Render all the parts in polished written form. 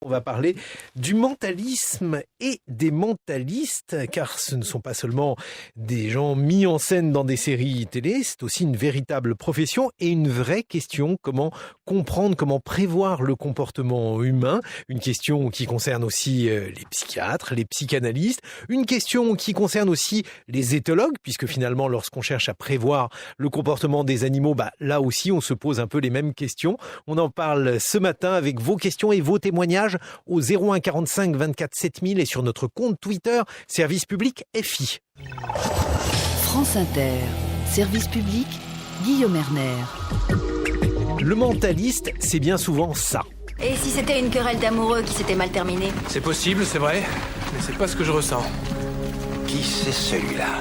On va parler du mentalisme et des mentalistes, car ce ne sont pas seulement des gens mis en scène dans des séries télé, c'est aussi une véritable profession et une vraie question. Comment comprendre, comment prévoir le comportement humain? Une question qui concerne aussi les psychiatres, les psychanalystes. Une question qui concerne aussi les éthologues, puisque finalement, lorsqu'on cherche à prévoir le comportement des animaux, là aussi, on se pose un peu les mêmes questions. On en parle ce matin avec vos questions et vos témoignages au 01 45 24 7000 et sur notre compte Twitter, Service Public FI. France Inter, Service Public, Guillaume Erner. Le mentaliste, c'est bien souvent ça. Et si c'était une querelle d'amoureux qui s'était mal terminée? C'est possible, c'est vrai, mais c'est pas ce que je ressens. Qui c'est celui-là?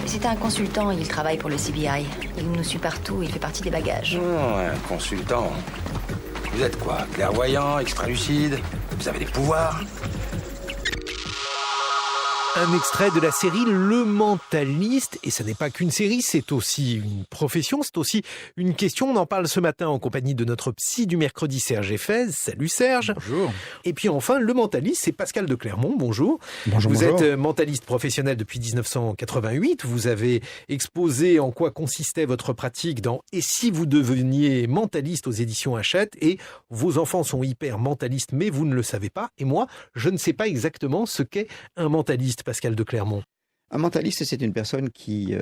C'est un consultant, il travaille pour le CBI. Il nous suit partout, il fait partie des bagages. Un consultant. Vous êtes quoi? Clairvoyant, extra-lucide? Vous avez des pouvoirs? Un extrait de la série Le Mentaliste, et ce n'est pas qu'une série, c'est aussi une profession, c'est aussi une question. On en parle ce matin en compagnie de notre psy du mercredi, Serge Effez. Salut Serge. Bonjour. Et puis enfin, le mentaliste, c'est Pascal de Clermont. Bonjour. Bonjour. Vous êtes mentaliste professionnel depuis 1988. Vous avez exposé en quoi consistait votre pratique dans « Et si vous deveniez mentaliste » aux éditions Hachette. Et vos enfants sont hyper mentalistes, mais vous ne le savez pas. Et moi, je ne sais pas exactement ce qu'est un mentaliste. Pascal de Clermont. Un mentaliste, c'est une personne qui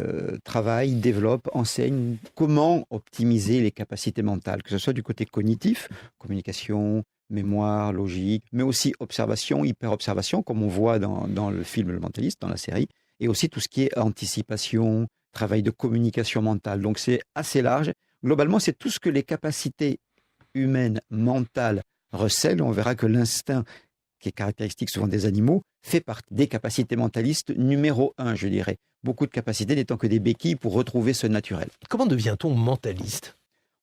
travaille, développe, enseigne comment optimiser les capacités mentales, que ce soit du côté cognitif, communication, mémoire, logique, mais aussi observation, hyper-observation, comme on voit dans le film Le Mentaliste, dans la série, et aussi tout ce qui est anticipation, travail de communication mentale. Donc c'est assez large. Globalement, c'est tout ce que les capacités humaines, mentales recèlent. On verra que l'instinct, qui est caractéristique souvent des animaux, fait partie des capacités mentalistes numéro 1, je dirais. Beaucoup de capacités n'étant que des béquilles pour retrouver ce naturel. Comment devient-on mentaliste?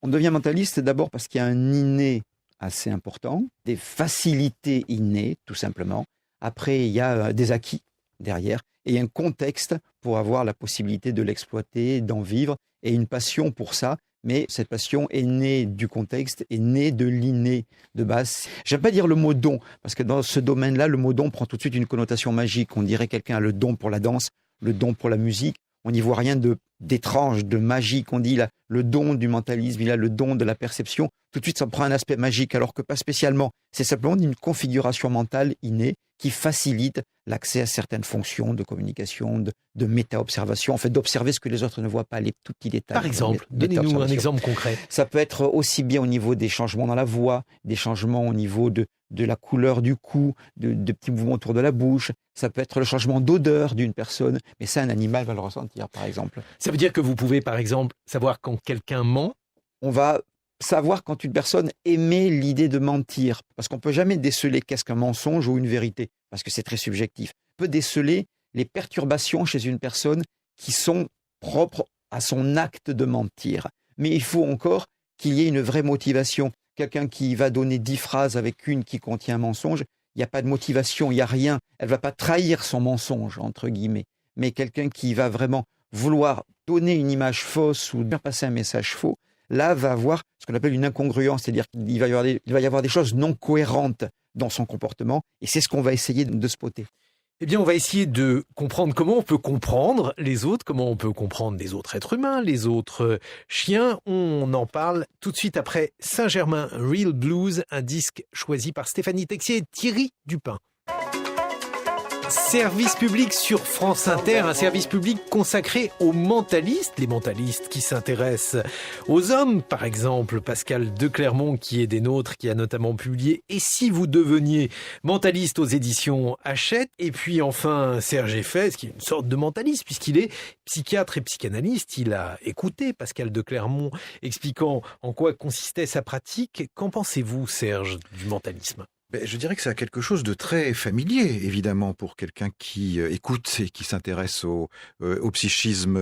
On devient mentaliste d'abord parce qu'il y a un inné assez important, des facilités innées, tout simplement. Après, il y a des acquis derrière et un contexte pour avoir la possibilité de l'exploiter, d'en vivre, et une passion pour ça. Mais cette passion est née du contexte, est née de l'inné de base. J'aime pas dire le mot don, parce que dans ce domaine-là, le mot don prend tout de suite une connotation magique. On dirait quelqu'un a le don pour la danse, le don pour la musique. On n'y voit rien d'étrange, de magique. On dit là, le don du mentalisme, il a le don de la perception. Tout de suite, ça prend un aspect magique, alors que pas spécialement. C'est simplement une configuration mentale innée qui facilite l'accès à certaines fonctions de communication, de méta-observation, en fait d'observer ce que les autres ne voient pas, les tout petits détails. Par exemple, donnez-nous un exemple concret. Ça peut être aussi bien au niveau des changements dans la voix, des changements au niveau de la couleur du cou, de petits mouvements autour de la bouche. Ça peut être le changement d'odeur d'une personne, mais ça, un animal va le ressentir, par exemple. Ça veut dire que vous pouvez, par exemple, savoir quand quelqu'un ment? On va savoir quand une personne émet l'idée de mentir, parce qu'on ne peut jamais déceler qu'est-ce qu'un mensonge ou une vérité, parce que c'est très subjectif. On peut déceler les perturbations chez une personne qui sont propres à son acte de mentir. Mais il faut encore qu'il y ait une vraie motivation. Quelqu'un qui va donner 10 phrases avec une qui contient un mensonge, il n'y a pas de motivation, il n'y a rien. Elle ne va pas trahir son mensonge, entre guillemets. Mais quelqu'un qui va vraiment vouloir donner une image fausse ou faire passer un message faux, là, va avoir ce qu'on appelle une incongruence, c'est-à-dire qu'il va y avoir des choses non cohérentes dans son comportement, et c'est ce qu'on va essayer de spotter. Eh bien, on va essayer de comprendre comment on peut comprendre les autres, comment on peut comprendre les autres êtres humains, les autres chiens. On en parle tout de suite après Saint-Germain Real Blues, un disque choisi par Stéphanie Texier et Thierry Dupin. Service public sur France Inter, un service public consacré aux mentalistes, les mentalistes qui s'intéressent aux hommes, par exemple Pascal de Clermont qui est des nôtres, qui a notamment publié « Et si vous deveniez mentaliste » aux éditions Hachette, et puis enfin Serge Effez qui est une sorte de mentaliste puisqu'il est psychiatre et psychanalyste. Il a écouté Pascal de Clermont expliquant en quoi consistait sa pratique. Qu'en pensez-vous, Serge, du mentalisme ? Je dirais que ça a quelque chose de très familier, évidemment, pour quelqu'un qui écoute et qui s'intéresse au psychisme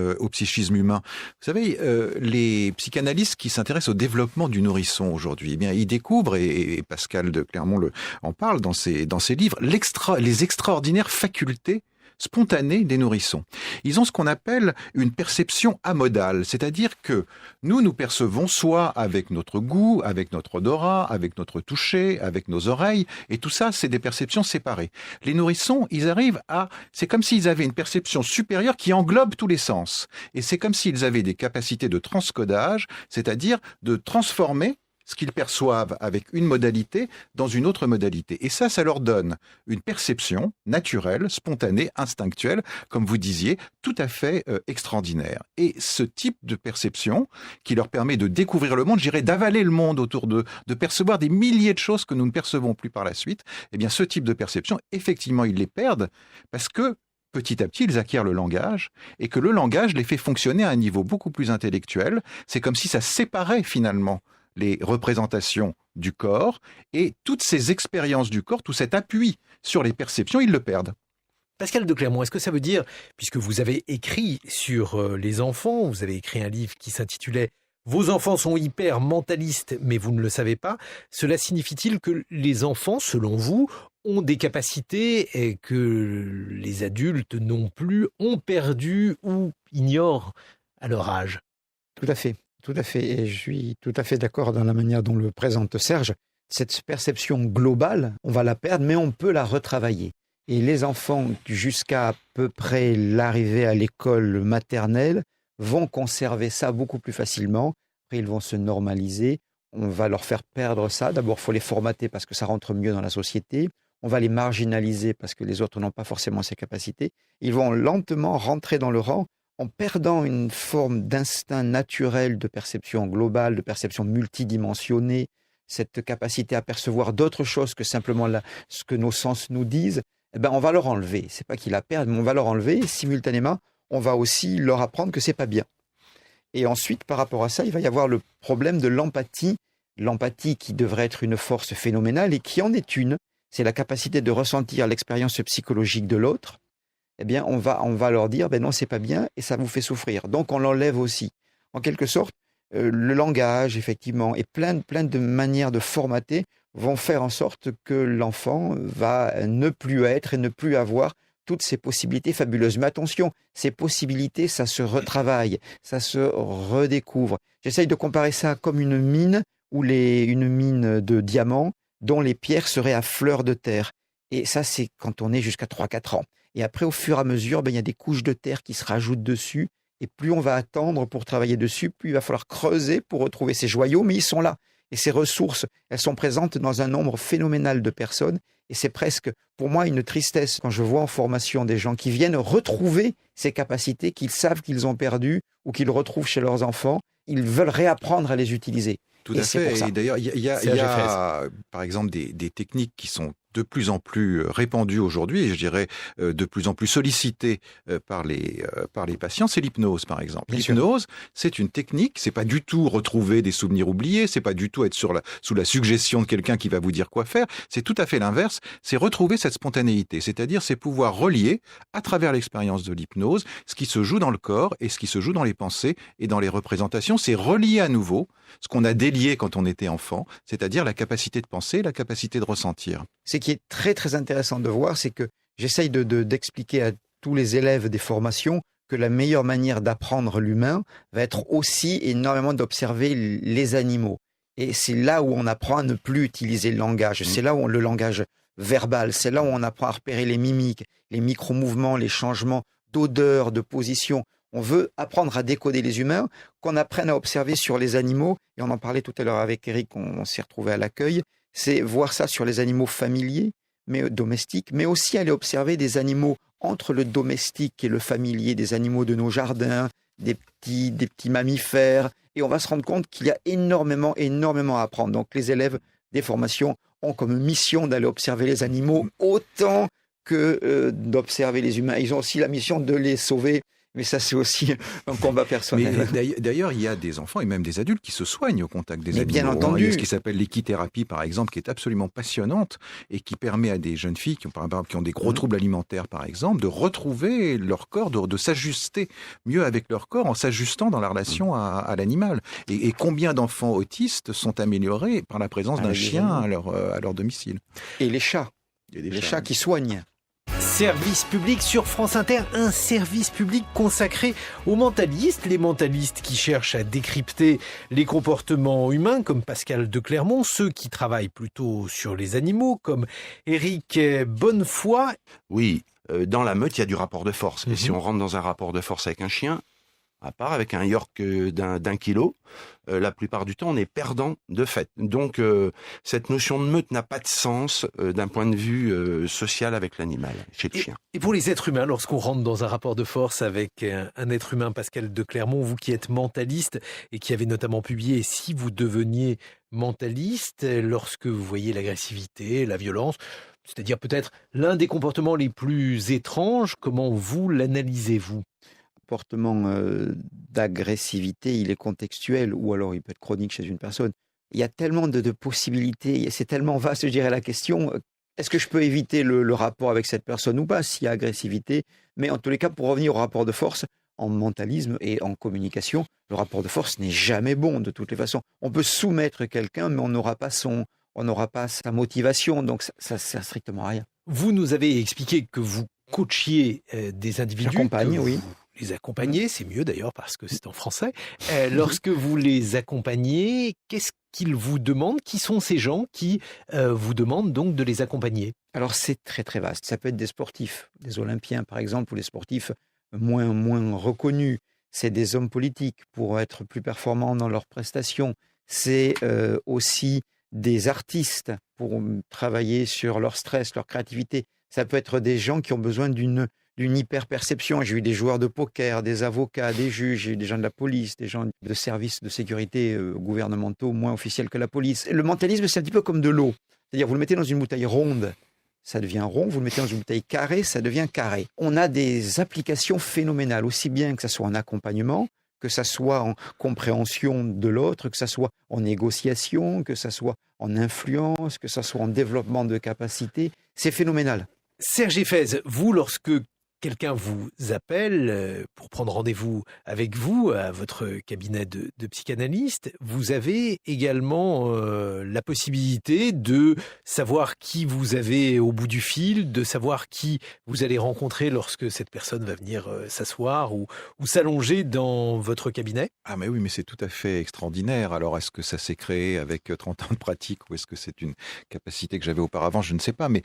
humain. Vous savez, les psychanalystes qui s'intéressent au développement du nourrisson aujourd'hui, eh bien, ils découvrent, et Pascal de Clermont en parle dans ses livres, les extraordinaires facultés spontanée des nourrissons. Ils ont ce qu'on appelle une perception amodale, c'est-à-dire que nous percevons soit avec notre goût, avec notre odorat, avec notre toucher, avec nos oreilles, et tout ça, c'est des perceptions séparées. Les nourrissons, c'est comme s'ils avaient une perception supérieure qui englobe tous les sens. Et c'est comme s'ils avaient des capacités de transcodage, c'est-à-dire de transformer ce qu'ils perçoivent avec une modalité dans une autre modalité. Et ça leur donne une perception naturelle, spontanée, instinctuelle, comme vous disiez, tout à fait extraordinaire. Et ce type de perception qui leur permet de découvrir le monde, d'avaler le monde autour d'eux, de percevoir des milliers de choses que nous ne percevons plus par la suite, eh bien ce type de perception, effectivement, ils les perdent parce que petit à petit, ils acquièrent le langage et que le langage les fait fonctionner à un niveau beaucoup plus intellectuel. C'est comme si ça séparait finalement les représentations du corps et toutes ces expériences du corps, tout cet appui sur les perceptions, ils le perdent. Pascal de Clermont, est-ce que ça veut dire, puisque vous avez écrit sur les enfants, vous avez écrit un livre qui s'intitulait « Vos enfants sont hyper mentalistes, mais vous ne le savez pas », cela signifie-t-il que les enfants, selon vous, ont des capacités et que les adultes non plus ont perdu ou ignorent à leur âge? Tout à fait. Tout à fait, et je suis tout à fait d'accord dans la manière dont le présente Serge. Cette perception globale, on va la perdre, mais on peut la retravailler. Et les enfants, jusqu'à peu près l'arrivée à l'école maternelle, vont conserver ça beaucoup plus facilement. Après, ils vont se normaliser. On va leur faire perdre ça. D'abord, il faut les formater parce que ça rentre mieux dans la société. On va les marginaliser parce que les autres n'ont pas forcément ces capacités. Ils vont lentement rentrer dans le rang, en perdant une forme d'instinct naturel de perception globale, de perception multidimensionnée, cette capacité à percevoir d'autres choses que simplement ce que nos sens nous disent, on va leur enlever. C'est pas qu'ils la perdent, mais on va leur enlever. Et simultanément, on va aussi leur apprendre que c'est pas bien. Et ensuite, par rapport à ça, il va y avoir le problème de l'empathie. L'empathie qui devrait être une force phénoménale et qui en est une. C'est la capacité de ressentir l'expérience psychologique de l'autre. On va leur dire, non, c'est pas bien et ça vous fait souffrir. Donc, on l'enlève aussi. En quelque sorte, le langage, effectivement, et plein de manières de formater vont faire en sorte que l'enfant va ne plus être et ne plus avoir toutes ces possibilités fabuleuses. Mais attention, ces possibilités, ça se retravaille, ça se redécouvre. J'essaye de comparer ça comme une mine, une mine de diamants dont les pierres seraient à fleur de terre. Et ça, c'est quand on est jusqu'à 3-4 ans. Et après, au fur et à mesure, il y a des couches de terre qui se rajoutent dessus. Et plus on va attendre pour travailler dessus, plus il va falloir creuser pour retrouver ces joyaux. Mais ils sont là. Et ces ressources, elles sont présentes dans un nombre phénoménal de personnes. Et c'est presque, pour moi, une tristesse quand je vois en formation des gens qui viennent retrouver ces capacités qu'ils savent qu'ils ont perdues ou qu'ils retrouvent chez leurs enfants. Ils veulent réapprendre à les utiliser. Tout à fait. Et d'ailleurs, il y a par exemple des techniques qui sont de plus en plus répandues aujourd'hui, et je dirais de plus en plus sollicitées par les patients, c'est l'hypnose, par exemple. L'hypnose, c'est une technique, c'est pas du tout retrouver des souvenirs oubliés, c'est pas du tout être sous la suggestion de quelqu'un qui va vous dire quoi faire, c'est tout à fait l'inverse, c'est retrouver cette spontanéité, c'est-à-dire c'est pouvoir relier à travers l'expérience de l'hypnose ce qui se joue dans le corps et ce qui se joue dans les pensées et dans les représentations, c'est relier à nouveau ce qu'on a délié quand on était enfant, c'est-à-dire la capacité de penser, la capacité de ressentir. Ce qui est très très intéressant de voir, c'est que j'essaye d'expliquer à tous les élèves des formations que la meilleure manière d'apprendre l'humain va être aussi énormément d'observer les animaux. Et c'est là où on apprend à ne plus utiliser le langage. C'est là où le langage verbal, c'est là où on apprend à repérer les mimiques, les micro-mouvements, les changements d'odeur, de position. On veut apprendre à décoder les humains, qu'on apprenne à observer sur les animaux. Et on en parlait tout à l'heure avec Eric, on s'est retrouvé à l'accueil. C'est voir ça sur les animaux familiers, mais domestiques, mais aussi aller observer des animaux entre le domestique et le familier, des animaux de nos jardins, des petits mammifères. Et on va se rendre compte qu'il y a énormément à apprendre. Donc les élèves des formations ont comme mission d'aller observer les animaux autant que d'observer les humains. Ils ont aussi la mission de les sauver. Mais ça, c'est aussi un combat personnel. Mais d'ailleurs, il y a des enfants et même des adultes qui se soignent au contact des animaux. Bien entendu. Il y a ce qui s'appelle l'équithérapie, par exemple, qui est absolument passionnante et qui permet à des jeunes filles qui ont des gros troubles alimentaires, par exemple, de retrouver leur corps, de s'ajuster mieux avec leur corps en s'ajustant dans la relation à l'animal. Et combien d'enfants autistes sont améliorés par la présence d'un chien à leur domicile. Et les chats. Les chats qui soignent. service public sur France Inter, un service public consacré aux mentalistes, les mentalistes qui cherchent à décrypter les comportements humains comme Pascal de Clermont, ceux qui travaillent plutôt sur les animaux comme Éric Bonnefoy. Oui, dans la meute, il y a du rapport de force. Et si on rentre dans un rapport de force avec un chien, à part avec un York d'un kilo, la plupart du temps, on est perdant de fait. Donc, cette notion de meute n'a pas de sens d'un point de vue social avec l'animal, chez le chien. Et pour les êtres humains, lorsqu'on rentre dans un rapport de force avec un être humain, Pascal de Clermont, vous qui êtes mentaliste et qui avez notamment publié « Si vous deveniez mentaliste », lorsque vous voyez l'agressivité, la violence, c'est-à-dire peut-être l'un des comportements les plus étranges, comment vous l'analysez-vous ? Comportement d'agressivité, il est contextuel ou alors il peut être chronique chez une personne. Il y a tellement de possibilités, c'est tellement vaste, je dirais, la question. Est-ce que je peux éviter le rapport avec cette personne ou pas s'il y a agressivité? Mais en tous les cas, pour revenir au rapport de force, en mentalisme et en communication, le rapport de force n'est jamais bon de toutes les façons. On peut soumettre quelqu'un, mais on n'aura pas sa motivation, donc ça sert strictement à rien. Vous nous avez expliqué que vous coachiez des individus. J'accompagne, oui. Les accompagner, c'est mieux d'ailleurs parce que c'est en français. Lorsque vous les accompagnez, qu'est-ce qu'ils vous demandent? Qui sont ces gens qui vous demandent donc de les accompagner? Alors c'est très très vaste. Ça peut être des sportifs, des Olympiens par exemple, ou des sportifs moins reconnus. C'est des hommes politiques pour être plus performants dans leurs prestations. C'est aussi des artistes pour travailler sur leur stress, leur créativité. Ça peut être des gens qui ont besoin d'une hyper-perception. J'ai eu des joueurs de poker, des avocats, des juges, j'ai eu des gens de la police, des gens de services de sécurité gouvernementaux moins officiels que la police. Le mentalisme, c'est un petit peu comme de l'eau. C'est-à-dire, vous le mettez dans une bouteille ronde, ça devient rond. Vous le mettez dans une bouteille carrée, ça devient carré. On a des applications phénoménales, aussi bien que ça soit en accompagnement, que ça soit en compréhension de l'autre, que ça soit en négociation, que ça soit en influence, que ça soit en développement de capacité. C'est phénoménal. Serge Effez, vous, lorsque quelqu'un vous appelle pour prendre rendez-vous avec vous à votre cabinet de psychanalyste, vous avez également la possibilité de savoir qui vous avez au bout du fil, de savoir qui vous allez rencontrer lorsque cette personne va venir s'asseoir ou s'allonger dans votre cabinet. Ah mais oui, mais c'est tout à fait extraordinaire. Alors est-ce que ça s'est créé avec 30 ans de pratique ou est-ce que c'est une capacité que j'avais auparavant? Je ne sais pas, mais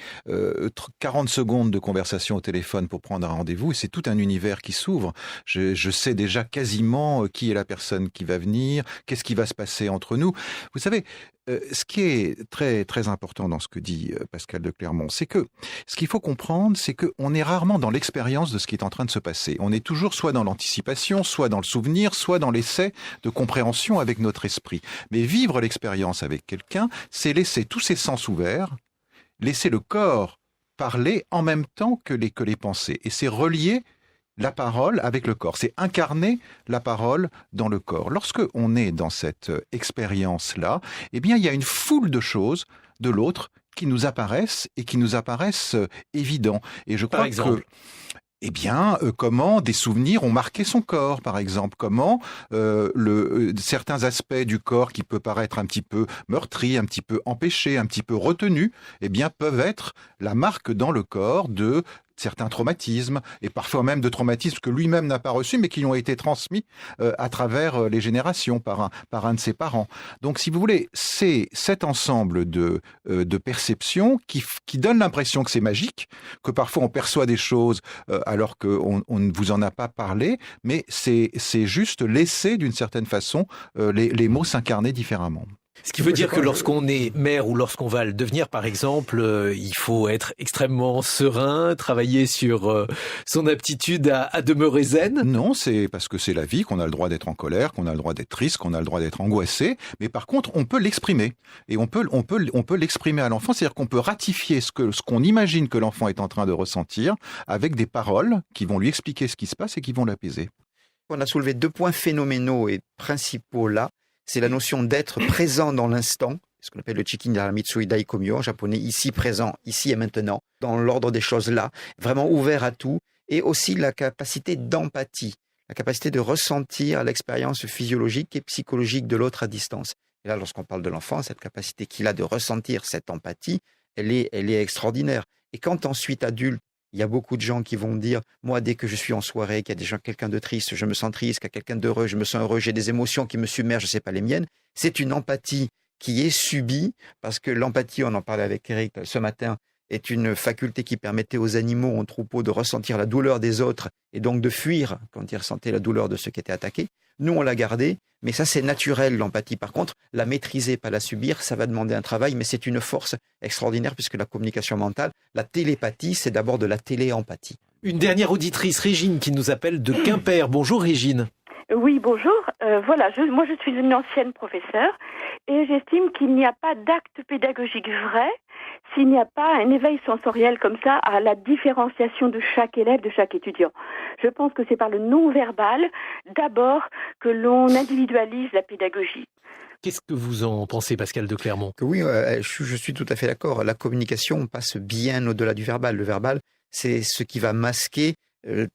40 secondes de conversation au téléphone pour prendre un rendez-vous, et c'est tout un univers qui s'ouvre. Je sais déjà quasiment qui est la personne qui va venir, qu'est-ce qui va se passer entre nous. Vous savez, ce qui est très, très important dans ce que dit Pascal de Clermont, c'est que ce qu'il faut comprendre, c'est qu'on est rarement dans l'expérience de ce qui est en train de se passer. On est toujours soit dans l'anticipation, soit dans le souvenir, soit dans l'essai de compréhension avec notre esprit. Mais vivre l'expérience avec quelqu'un, c'est laisser tous ses sens ouverts, laisser le corps parler en même temps que les pensées. Et c'est relier la parole avec le corps. C'est incarner la parole dans le corps. Lorsque on est dans cette expérience-là, eh bien, il y a une foule de choses de l'autre qui nous apparaissent et qui nous apparaissent évidents. Et je crois que... Eh bien, comment des souvenirs ont marqué son corps, par exemple. Comment certains aspects du corps qui peut paraître un petit peu meurtri, un petit peu empêché, un petit peu retenu, eh bien, peuvent être la marque dans le corps de certains traumatismes, et parfois même de traumatismes que lui-même n'a pas reçus, mais qui lui ont été transmis à travers les générations par un de ses parents. Donc, si vous voulez, c'est cet ensemble de perceptions qui donne l'impression que c'est magique, que parfois on perçoit des choses alors qu'on ne vous en a pas parlé, mais c'est juste laisser d'une certaine façon les mots s'incarner différemment. Ce qui veut dire que lorsqu'on est maire ou lorsqu'on va le devenir, par exemple, il faut être extrêmement serein, travailler sur son aptitude à demeurer zen. Non, c'est parce que c'est la vie, qu'on a le droit d'être en colère, qu'on a le droit d'être triste, qu'on a le droit d'être angoissé. Mais par contre, on peut l'exprimer. Et on peut l'exprimer à l'enfant, c'est-à-dire qu'on peut ratifier ce qu'on imagine que l'enfant est en train de ressentir avec des paroles qui vont lui expliquer ce qui se passe et qui vont l'apaiser. On a soulevé 2 points phénoménaux et principaux là. C'est la notion d'être présent dans l'instant, ce qu'on appelle le Chikin Daramitsu Daikomyo en japonais, ici présent, ici et maintenant, dans l'ordre des choses là, vraiment ouvert à tout, et aussi la capacité d'empathie, la capacité de ressentir l'expérience physiologique et psychologique de l'autre à distance. Et là, lorsqu'on parle de l'enfant, cette capacité qu'il a de ressentir cette empathie, elle est extraordinaire. Et quand ensuite adulte, Il y a beaucoup de gens qui vont dire, moi, dès que je suis en soirée, qu'il y a déjà quelqu'un de triste, je me sens triste, qu'il y a quelqu'un d'heureux, je me sens heureux, j'ai des émotions qui me submergent, je ne sais pas les miennes. C'est une empathie qui est subie, parce que l'empathie, on en parlait avec Eric ce matin, est une faculté qui permettait aux animaux en troupeau de ressentir la douleur des autres et donc de fuir quand ils ressentaient la douleur de ceux qui étaient attaqués. Nous, on l'a gardée, mais ça, c'est naturel, l'empathie. Par contre, la maîtriser, pas la subir, ça va demander un travail, mais c'est une force extraordinaire puisque la communication mentale, la télépathie, c'est d'abord de la téléempathie. Une dernière auditrice, Régine, qui nous appelle de Quimper. Bonjour Régine. Oui, bonjour. Moi, je suis une ancienne professeure et j'estime qu'il n'y a pas d'acte pédagogique vrai s'il n'y a pas un éveil sensoriel comme ça à la différenciation de chaque élève, de chaque étudiant. Je pense que c'est par le non-verbal, d'abord, que l'on individualise la pédagogie. Qu'est-ce que vous en pensez, Pascal de Clermont ? Oui, je suis tout à fait d'accord. La communication passe bien au-delà du verbal. Le verbal, c'est ce qui va masquer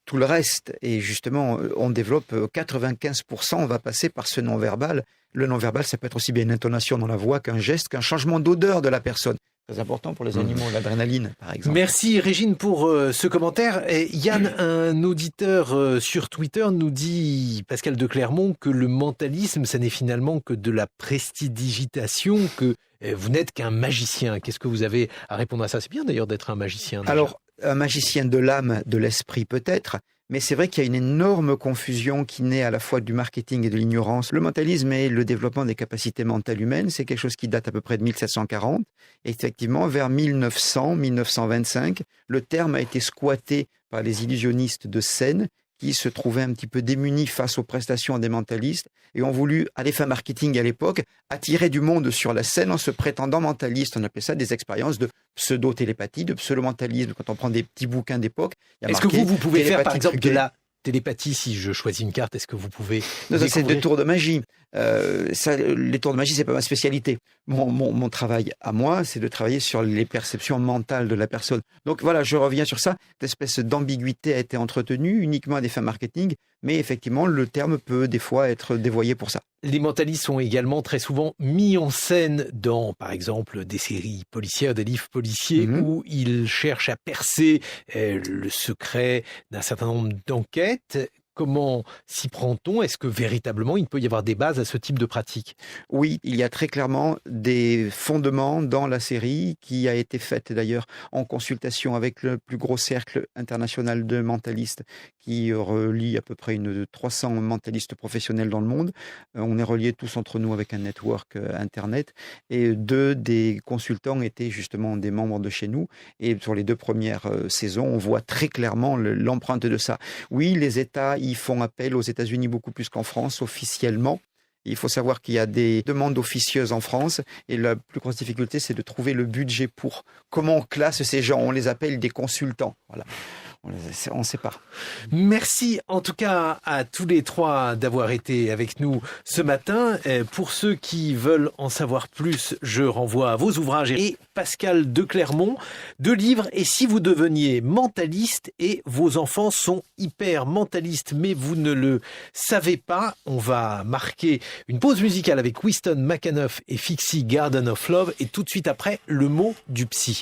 tout le reste. Et justement, on développe 95%, on va passer par ce non-verbal. Le non-verbal, ça peut être aussi bien une intonation dans la voix qu'un geste, qu'un changement d'odeur de la personne. Très important pour les animaux, l'adrénaline, par exemple. Merci Régine pour ce commentaire. Et Yann, un auditeur sur Twitter, nous dit, Pascal de Clermont, que le mentalisme, ça n'est finalement que de la prestidigitation, que vous n'êtes qu'un magicien. Qu'est-ce que vous avez à répondre à ça ? C'est bien d'ailleurs d'être un magicien. Déjà. Alors, un magicien de l'âme, de l'esprit peut-être, mais c'est vrai qu'il y a une énorme confusion qui naît à la fois du marketing et de l'ignorance. Le mentalisme et le développement des capacités mentales humaines, c'est quelque chose qui date à peu près de 1740. Et effectivement, vers 1900, 1925, le terme a été squatté par les illusionnistes de scène qui se trouvaient un petit peu démunis face aux prestations des mentalistes et ont voulu, à des fins marketing à l'époque, attirer du monde sur la scène en se prétendant mentalistes. On appelait ça des expériences de pseudo-télépathie, de pseudo-mentalisme. Quand on prend des petits bouquins d'époque, il y a Est-ce que vous pouvez faire, par exemple, truquée. de la télépathie, si je choisis une carte, est-ce que vous pouvez Non, ça, c'est découvrir des tours de magie. Les tours de magie, c'est pas ma spécialité. Mon travail à moi, c'est de travailler sur les perceptions mentales de la personne. Donc voilà, je reviens sur ça. Cette espèce d'ambiguïté a été entretenue uniquement à des fins marketing, mais effectivement, le terme peut des fois être dévoyé pour ça. Les mentalistes sont également très souvent mis en scène dans, par exemple, des séries policières, des livres policiers, où ils cherchent à percer le secret d'un certain nombre d'enquêtes. Comment s'y prend-on ? Est-ce que véritablement il peut y avoir des bases à ce type de pratique ? Oui, il y a très clairement des fondements dans la série qui a été faite d'ailleurs en consultation avec le plus gros cercle international de mentalistes qui relie à peu près 300 mentalistes professionnels dans le monde. On est reliés tous entre nous avec un network internet et 2 des consultants étaient justement des membres de chez nous et sur les 2 premières saisons, on voit très clairement l'empreinte de ça. Oui, les États ils font appel aux États-Unis beaucoup plus qu'en France officiellement. Il faut savoir qu'il y a des demandes officieuses en France et la plus grosse difficulté, c'est de trouver le budget pour. Comment on classe ces gens ? On les appelle des consultants. Voilà. On ne sait pas. Merci en tout cas à tous les 3 d'avoir été avec nous ce matin. Pour ceux qui veulent en savoir plus, je renvoie à vos ouvrages et Pascal de Clermont, 2 livres. Et si vous deveniez mentaliste et vos enfants sont hyper mentalistes, mais vous ne le savez pas, on va marquer une pause musicale avec Winston McAnuff et Fixie Garden of Love et tout de suite après, le mot du psy.